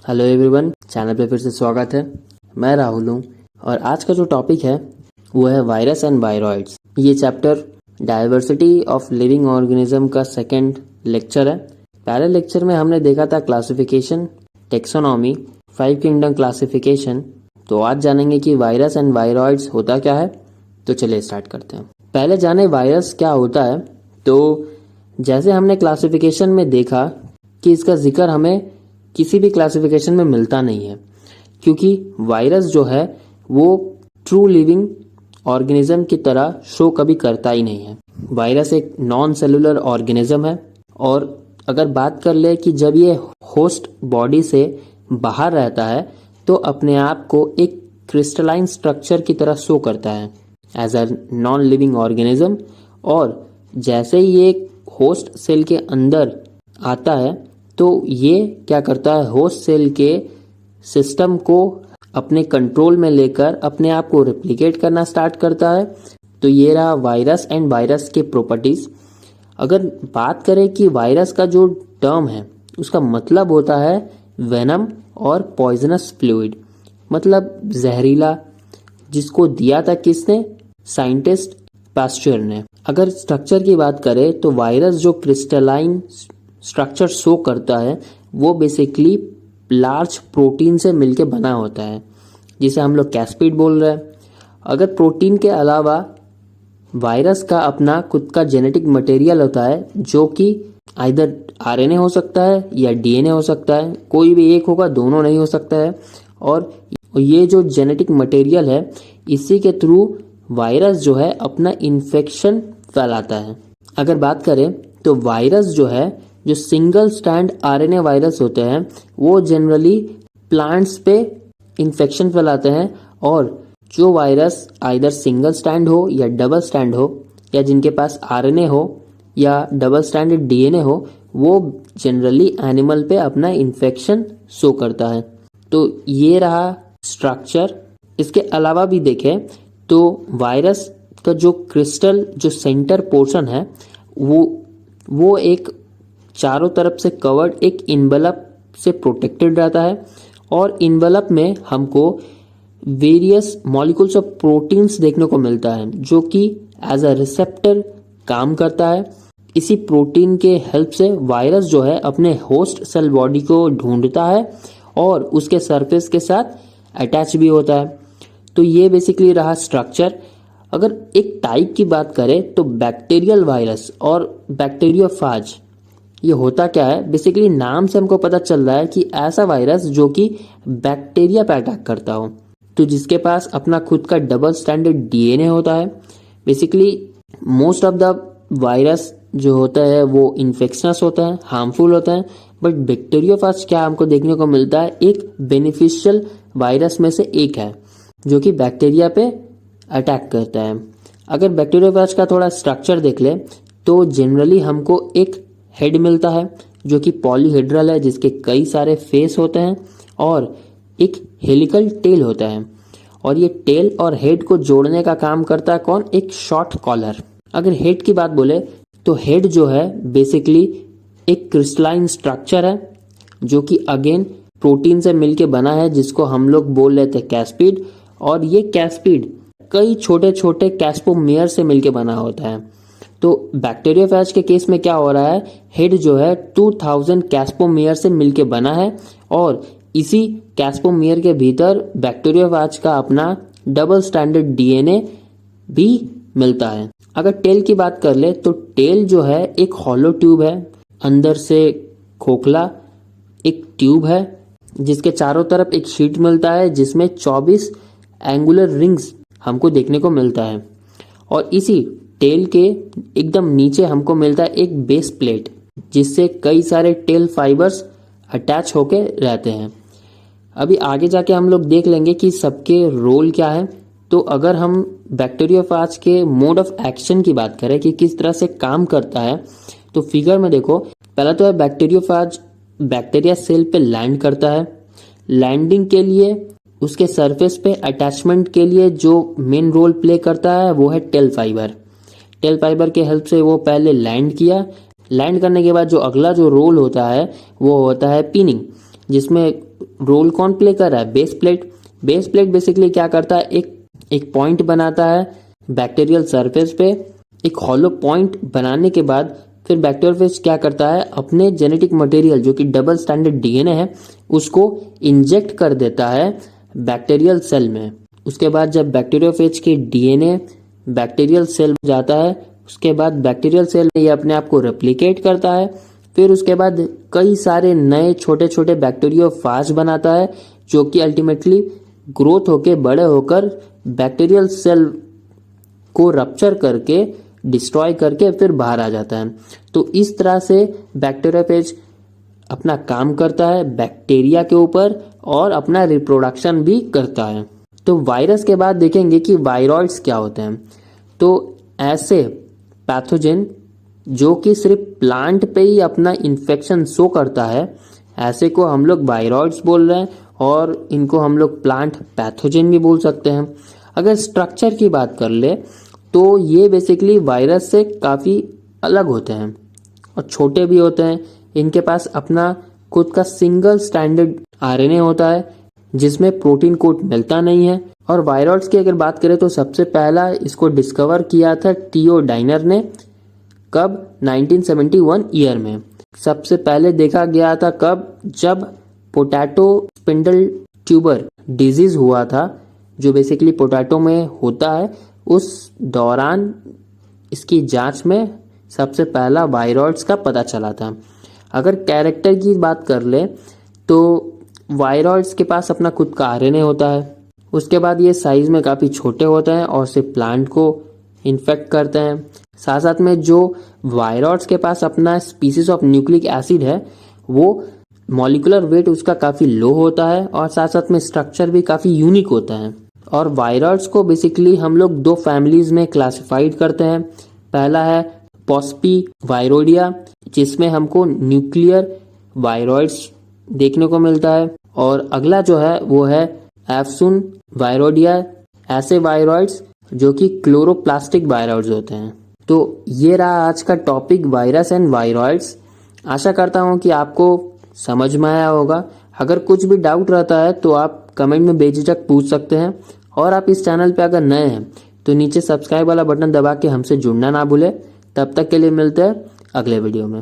Hello everyone, channel पे फिर से स्वागत है। मैं राहुल हूँ और आज का जो टॉपिक है वो है वायरस एंड वायरॉइड्स। ये chapter diversity of living organism का सेकंड लेक्चर है। पहले लेक्चर में हमने देखा था क्लासिफिकेशन, टेक्सोनॉमी, 5 किंगडम क्लासिफिकेशन। तो आज जानेंगे कि वायरस एंड वायरॉइड्स होता क्या है। तो चलिए स्टार्ट करते हैं। पहले जाने वायरस क्या होता है। तो जैसे हमने क्लासिफिकेशन में देखा कि इसका जिक्र हमें किसी भी क्लासिफिकेशन में मिलता नहीं है, क्योंकि वायरस जो है वो ट्रू लिविंग ऑर्गेनिज्म की तरह शो कभी करता ही नहीं है। वायरस एक नॉन सेलुलर ऑर्गेनिज्म है और अगर बात कर ले कि जब ये होस्ट बॉडी से बाहर रहता है तो अपने आप को एक क्रिस्टलाइन स्ट्रक्चर की तरह शो करता है as a non living organism. और जैसे ही ये होस्ट सेल के अंदर आता है तो ये क्या करता है, होस्ट सेल के सिस्टम को अपने कंट्रोल में लेकर अपने आप को रेप्लिकेट करना स्टार्ट करता है। तो ये रहा वायरस एंड वायरस के प्रॉपर्टीज। अगर बात करें कि वायरस का जो टर्म है उसका मतलब होता है वेनम और पॉइजनस फ्लूइड, मतलब जहरीला, जिसको दिया था किसने, साइंटिस्ट पास्चर ने। अगर स्ट्रक्चर की बात करें तो वायरस जो क्रिस्टलाइन स्ट्रक्चर शो करता है वो बेसिकली लार्ज प्रोटीन से मिलके बना होता है, जिसे हम लोग कैस्पिड बोल रहे हैं। अगर प्रोटीन के अलावा वायरस का अपना खुद का जेनेटिक मटेरियल होता है, जो कि आइदर आरएनए हो सकता है या डीएनए हो सकता है, कोई भी एक होगा, दोनों नहीं हो सकता है। और ये जो जेनेटिक मटेरियल है इसी के थ्रू वायरस जो है अपना इन्फेक्शन फैलाता है। अगर बात करें तो वायरस जो है, जो सिंगल स्टैंड आरएनए वायरस होते हैं वो जनरली प्लांट्स पे इन्फेक्शन फैलाते हैं। और जो वायरस आइदर सिंगल स्टैंड हो या डबल स्टैंड हो, या जिनके पास आरएनए हो या डबल स्टैंडर्ड डीएनए हो, वो जनरली एनिमल पे अपना इन्फेक्शन शो करता है। तो ये रहा स्ट्रक्चर। इसके अलावा भी देखें तो वायरस का जो क्रिस्टल, जो सेंटर पोर्शन है, वो एक चारों तरफ से कवर्ड एक इन्वेलप से प्रोटेक्टेड रहता है। और इन्वेलप में हमको वेरियस मॉलिक्यूल्स ऑफ प्रोटीन्स देखने को मिलता है, जो कि एज अ रिसेप्टर काम करता है। इसी प्रोटीन के हेल्प से वायरस जो है अपने होस्ट सेल बॉडी को ढूंढता है और उसके सरफेस के साथ अटैच भी होता है। तो ये बेसिकली रहा स्ट्रक्चर। अगर एक टाइप की बात करें तो बैक्टीरियल वायरस और बैक्टीरियोफाज, ये होता क्या है, बेसिकली नाम से हमको पता चल रहा है कि ऐसा वायरस जो कि बैक्टीरिया पे अटैक करता हो, तो जिसके पास अपना खुद का डबल स्टैंडर्ड डीएनए होता है। Basically most of the virus जो होता है वो इन्फेक्शनस होता है, हार्मफुल होता है। बट बैक्टीरियोफाज क्या हमको देखने को मिलता है, एक बेनिफिशियल वायरस में से एक है जो कि बैक्टीरिया पे अटैक करता है। अगर बैक्टीरियोफाज का थोड़ा स्ट्रक्चर देख ले तो जनरली हमको एक हेड मिलता है जो कि पॉलीहेड्रल है, जिसके कई सारे फेस होते हैं, और एक हेलिकल टेल होता है। और ये टेल और हेड को जोड़ने का काम करता है कौन, एक शॉर्ट कॉलर। अगर हेड की बात बोले तो हेड जो है बेसिकली एक क्रिस्टलाइन स्ट्रक्चर है जो कि अगेन प्रोटीन से मिलके बना है, जिसको हम लोग बोल रहे थे कैस्पिड। और ये कैस्पिड कई छोटे छोटे कैस्पोमेयर से मिलके बना होता है। तो बैक्टीरियोफेज के केस में क्या हो रहा है, हेड जो है 2000 कैस्पोमेयर से मिलके बना है और इसी कैस्पोमेयर के भीतर बैक्टीरियोफेज का अपना डबल स्टैंडर्ड डीएनए भी मिलता है। अगर टेल की बात कर ले तो टेल जो है एक हॉलो ट्यूब है, अंदर से खोखला एक ट्यूब है जिसके चारों तरफ एक शीट मिलता है जिसमें 24 एंगुलर रिंग्स हमको देखने को मिलता है। और इसी टेल के एकदम नीचे हमको मिलता है एक बेस प्लेट, जिससे कई सारे टेल फाइबर्स अटैच होके रहते हैं। अभी आगे जाके हम लोग देख लेंगे कि सबके रोल क्या है। तो अगर हम बैक्टीरियोफेज के मोड ऑफ एक्शन की बात करें कि किस तरह से काम करता है, तो फिगर में देखो, पहला तो है बैक्टीरियोफेज बैक्टीरिया सेल पे लैंड करता है। लैंडिंग के लिए उसके सरफेस पे अटैचमेंट के लिए जो मेन रोल प्ले करता है वो है टेल फाइबर। टेल फाइबर के हेल्प से वो पहले लैंड किया। लैंड करने के बाद जो अगला जो रोल होता है वो होता है पिनिंग, जिसमें रोल कौन प्ले कर रहा है? Base plate. Base plate basically क्या करता है? एक पॉइंट बनाता है बैक्टीरियल सरफेस पे। एक हॉलो पॉइंट बनाने के बाद फिर बैक्टीरियोफेज क्या करता है? अपने जेनेटिक मटेरियल जो कि डबल स्टैंडर्ड डीएनए है उसको इंजेक्ट कर देता है बैक्टीरियल सेल में। उसके बाद जब बैक्टीरियोफेज के डीएनए बैक्टीरियल सेल में जाता है, उसके बाद बैक्टीरियल सेल ये अपने आप को रेप्लिकेट करता है। फिर उसके बाद कई सारे नए छोटे छोटे बैक्टीरियोफाज बनाता है जो कि अल्टीमेटली ग्रोथ होके बड़े होकर बैक्टीरियल सेल को रप्चर करके डिस्ट्रॉय करके फिर बाहर आ जाता है। तो इस तरह से बैक्टीरियोफेज अपना काम करता है बैक्टीरिया के ऊपर और अपना रिप्रोडक्शन भी करता है। तो वायरस के बाद देखेंगे कि वायरॉइड्स क्या होते हैं। तो ऐसे पैथोजन जो कि सिर्फ प्लांट पे ही अपना इन्फेक्शन शो करता है, ऐसे को हम लोग वायरॉइड्स बोल रहे हैं और इनको हम लोग प्लांट पैथोजन भी बोल सकते हैं। अगर स्ट्रक्चर की बात कर ले तो ये बेसिकली वायरस से काफ़ी अलग होते हैं और छोटे भी होते हैं। इनके पास अपना खुद का सिंगल स्टैंडर्ड आरएनए होता है जिसमें प्रोटीन कोड मिलता नहीं है। और वायरॉइड्स की अगर बात करें तो सबसे पहला इसको डिस्कवर किया था टीओ डाइनर ने। कब? 1971 ईयर में। सबसे पहले देखा गया था कब? जब पोटैटो स्पिंडल ट्यूबर डिजीज हुआ था जो बेसिकली पोटैटो में होता है। उस दौरान इसकी जांच में सबसे पहला वायरॉइड्स का पता चला था। अगर कैरेक्टर की बात कर ले तो वायरॉइड्स के पास अपना खुद का आरएनए होता है। उसके बाद ये साइज में काफ़ी छोटे होते हैं और सिर्फ प्लांट को इन्फेक्ट करते हैं। साथ साथ में जो वायरॉइड्स के पास अपना स्पीसीज ऑफ न्यूक्लिक एसिड है वो मॉलिक्यूलर वेट उसका काफ़ी लो होता है और साथ साथ में स्ट्रक्चर भी काफ़ी यूनिक होता है। और वायरॉइड्स को बेसिकली हम लोग दो फैमिलीज में क्लासिफाइड करते हैं। पहला है पॉस्पी वायरोडिया जिसमें हमको न्यूक्लियर वायरॉइड्स देखने को मिलता है, और अगला जो है वो है एफसुन वायरोडिया, ऐसे वायरॉइड्स जो कि क्लोरोप्लास्टिक वायरॉइड्स होते हैं। तो ये रहा आज का टॉपिक वायरस एंड वायरॉइड्स। आशा करता हूँ कि आपको समझ में आया होगा। अगर कुछ भी डाउट रहता है तो आप कमेंट में बेझिझक पूछ सकते हैं। और आप इस चैनल पे अगर नए हैं तो नीचे सब्सक्राइब वाला बटन दबा के हमसे जुड़ना ना भूलें। तब तक के लिए मिलते हैं अगले वीडियो में।